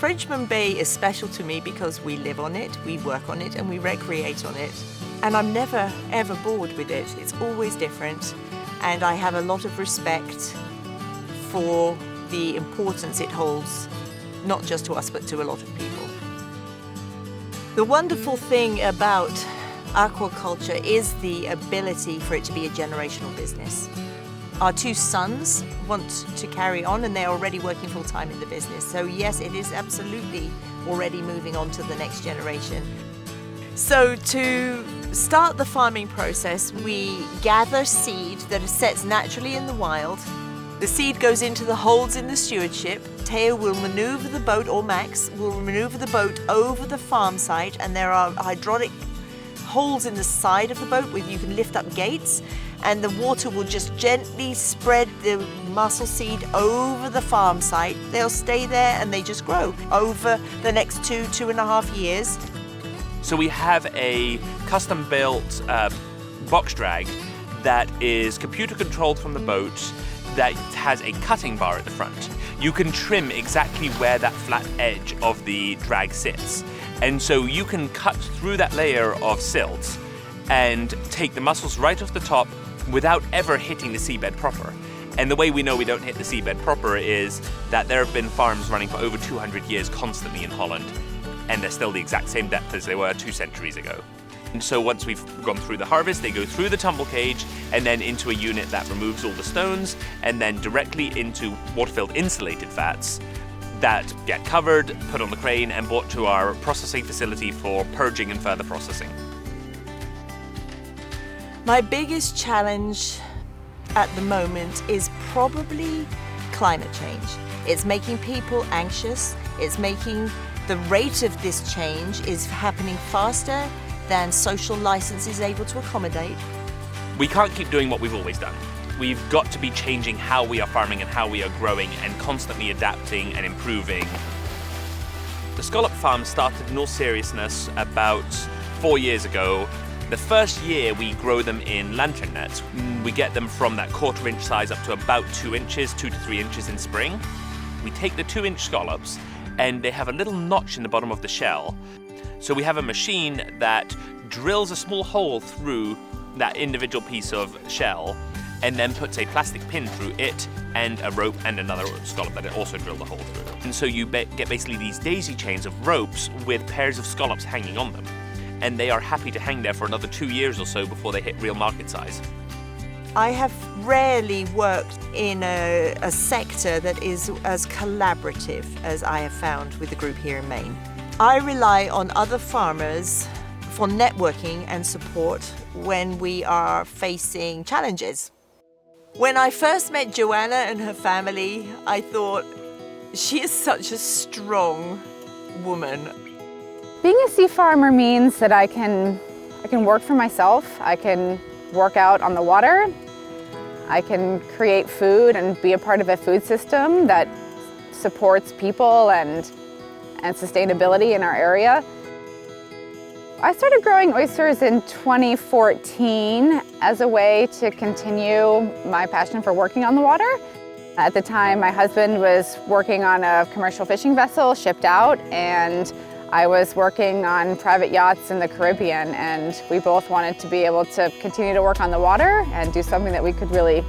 Frenchman Bay is special to me because we live on it, we work on it, and we recreate on it. And I'm never, ever bored with it. It's always different. And I have a lot of respect for the importance it holds, not just to us, but to a lot of people. The wonderful thing about aquaculture is the ability for it to be a generational business. Our two sons want to carry on, and they're already working full-time in the business. So yes, it is absolutely already moving on to the next generation. So to start the farming process, we gather seed that sets naturally in the wild. The seed goes into the holds in the stewardship. Teo will maneuver the boat, or Max will maneuver the boat over the farm site, and there are hydraulic holes in the side of the boat where you can lift up gates, and the water will just gently spread the mussel seed over the farm site. They'll stay there and they just grow over the next 2.5 years. So we have a custom-built box drag that is computer controlled from the boat, that has a cutting bar at the front. You can trim exactly where that flat edge of the drag sits. And so you can cut through that layer of silt and take the mussels right off the top without ever hitting the seabed proper. And the way we know we don't hit the seabed proper is that there have been farms running for over 200 years constantly in Holland, and they're still the exact same depth as they were 2 centuries ago. And so once we've gone through the harvest, they go through the tumble cage and then into a unit that removes all the stones, and then directly into water-filled insulated vats that get covered, put on the crane, and brought to our processing facility for purging and further processing. My biggest challenge at the moment is probably climate change. It's making people anxious. It's making the rate of this change is happening faster than social license is able to accommodate. We can't keep doing what we've always done. We've got to be changing how we are farming and how we are growing, and constantly adapting and improving. The scallop farm started in all seriousness about 4 years ago. The first year we grow them in lantern nets. We get them from that 1/4 inch size up to about 2 inches, 2 to 3 inches in spring. We take the 2-inch scallops, and they have a little notch in the bottom of the shell. So we have a machine that drills a small hole through that individual piece of shell, and then puts a plastic pin through it and a rope and another scallop that it also drilled a hole through. And so you get basically these daisy chains of ropes with pairs of scallops hanging on them. And they are happy to hang there for another 2 years or so before they hit real market size. I have rarely worked in a sector that is as collaborative as I have found with the group here in Maine. I rely on other farmers for networking and support when we are facing challenges. When I first met Joanna and her family, I thought, she is such a strong woman. Being a sea farmer means that I can work for myself. I can work out on the water. I can create food and be a part of a food system that supports people and sustainability in our area. I started growing oysters in 2014 as a way to continue my passion for working on the water. At the time, my husband was working on a commercial fishing vessel shipped out, and I was working on private yachts in the Caribbean, and we both wanted to be able to continue to work on the water and do something that we could really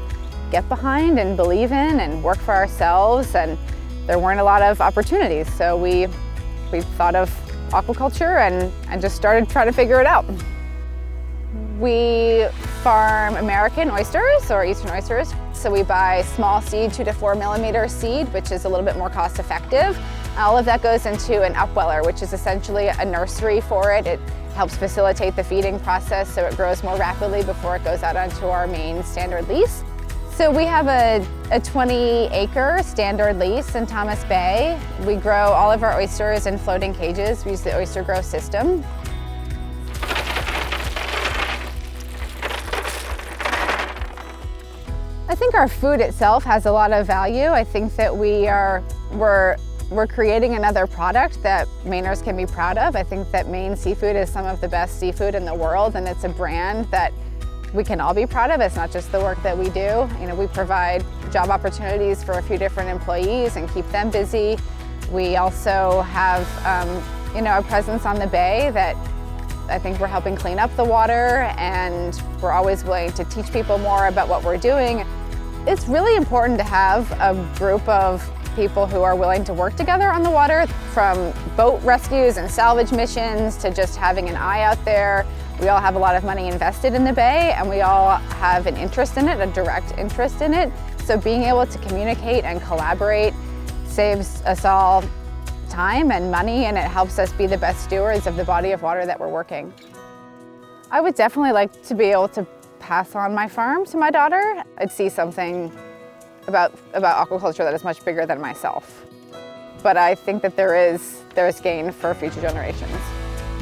get behind and believe in and work for ourselves, and there weren't a lot of opportunities. So we thought of aquaculture and just started trying to figure it out. We farm American oysters, or eastern oysters. So we buy small seed, 2 to 4 millimeter seed, which is a little bit more cost effective. All of that goes into an upweller, which is essentially a nursery for it. It helps facilitate the feeding process so it grows more rapidly before it goes out onto our main standard lease. So we have a 20-acre standard lease in Thomas Bay. We grow all of our oysters in floating cages. We use the oyster grow system. I think our food itself has a lot of value. I think that we're creating another product that Mainers can be proud of. I think that Maine seafood is some of the best seafood in the world, and it's a brand that we can all be proud of. It's not just the work that we do. You know, we provide job opportunities for a few different employees and keep them busy. We also have a presence on the bay that I think we're helping clean up the water, and we're always willing to teach people more about what we're doing. It's really important to have a group of people who are willing to work together on the water, from boat rescues and salvage missions to just having an eye out there. We all have a lot of money invested in the bay, and we all have an interest in it, a direct interest in it. So being able to communicate and collaborate saves us all time and money, and it helps us be the best stewards of the body of water that we're working. I would definitely like to be able to pass on my farm to my daughter. I'd see something about aquaculture that is much bigger than myself. But I think that there's gain for future generations.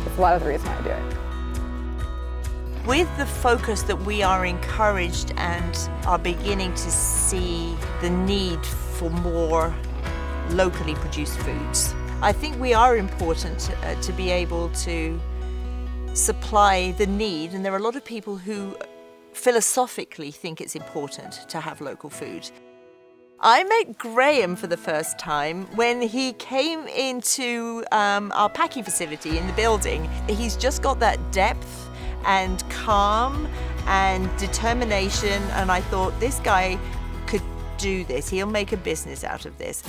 It's a lot of the reason I do it. With the focus that we are encouraged and are beginning to see the need for more locally produced foods, I think we are important to be able to supply the need, and there are a lot of people who philosophically think it's important to have local food. I met Graham for the first time when he came into our packing facility in the building. He's just got that depth and calm and determination, and I thought, this guy could do this. He'll make a business out of this.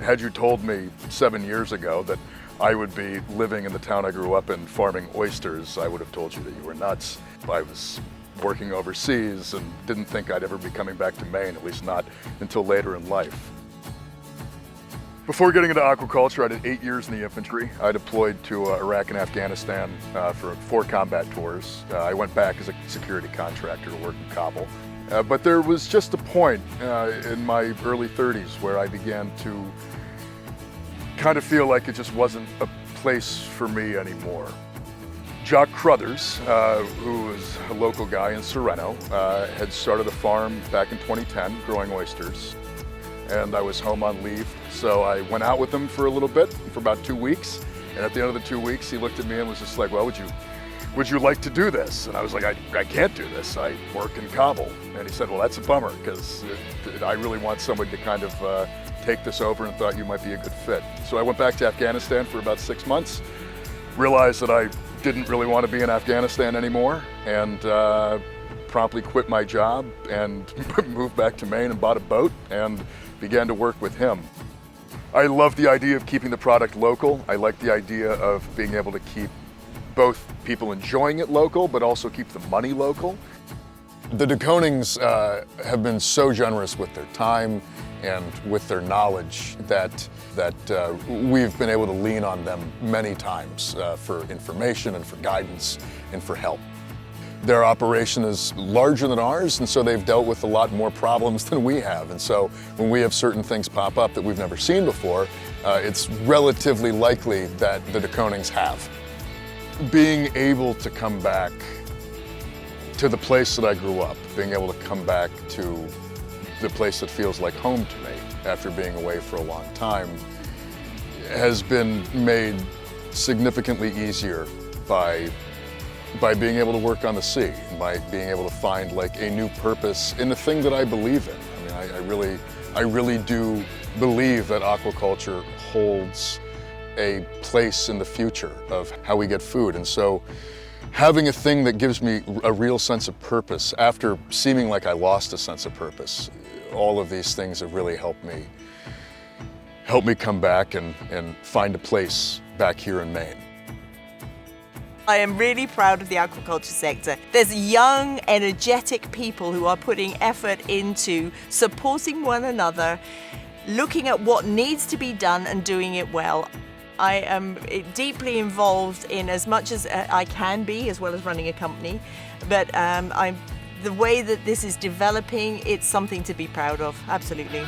Had you told me 7 years ago that I would be living in the town I grew up in farming oysters, I would have told you that you were nuts. I was working overseas and didn't think I'd ever be coming back to Maine, at least not until later in life. Before getting into aquaculture, I did 8 years in the infantry. I deployed to Iraq and Afghanistan for 4 combat tours. I went back as a security contractor to work in Kabul. But there was just a point in my early 30s where I began to kind of feel like it just wasn't a place for me anymore. Jock Crothers, who was a local guy in Sereno, had started a farm back in 2010 growing oysters, and I was home on leave. So I went out with him for a little bit, for about 2 weeks, and at the end of the 2 weeks he looked at me and was just like, well, would you like to do this? And I was like, I can't do this. I work in Kabul. And he said, well, that's a bummer, because I really want somebody to kind of take this over, and thought you might be a good fit. So I went back to Afghanistan for about 6 months, realized that I didn't really want to be in Afghanistan anymore, and promptly quit my job and moved back to Maine and bought a boat and began to work with him. I love the idea of keeping the product local. I like the idea of being able to keep both people enjoying it local, but also keep the money local. The de Konings have been so generous with their time and with their knowledge that we've been able to lean on them many times for information and for guidance and for help. Their operation is larger than ours, and so they've dealt with a lot more problems than we have. And so when we have certain things pop up that we've never seen before, it's relatively likely that the de Konings have. Being able to come back to the place that I grew up, being able to come back to the place that feels like home to me after being away for a long time, has been made significantly easier by being able to work on the sea, by being able to find like a new purpose in the thing that I believe in. I mean, I really do believe that aquaculture holds a place in the future of how we get food. And so having a thing that gives me a real sense of purpose after seeming like I lost a sense of purpose, all of these things have really helped me come back and find a place back here in Maine. I am really proud of the aquaculture sector. There's young, energetic people who are putting effort into supporting one another, looking at what needs to be done and doing it well. I am deeply involved in as much as I can be, as well as running a company, but the way that this is developing, it's something to be proud of, absolutely.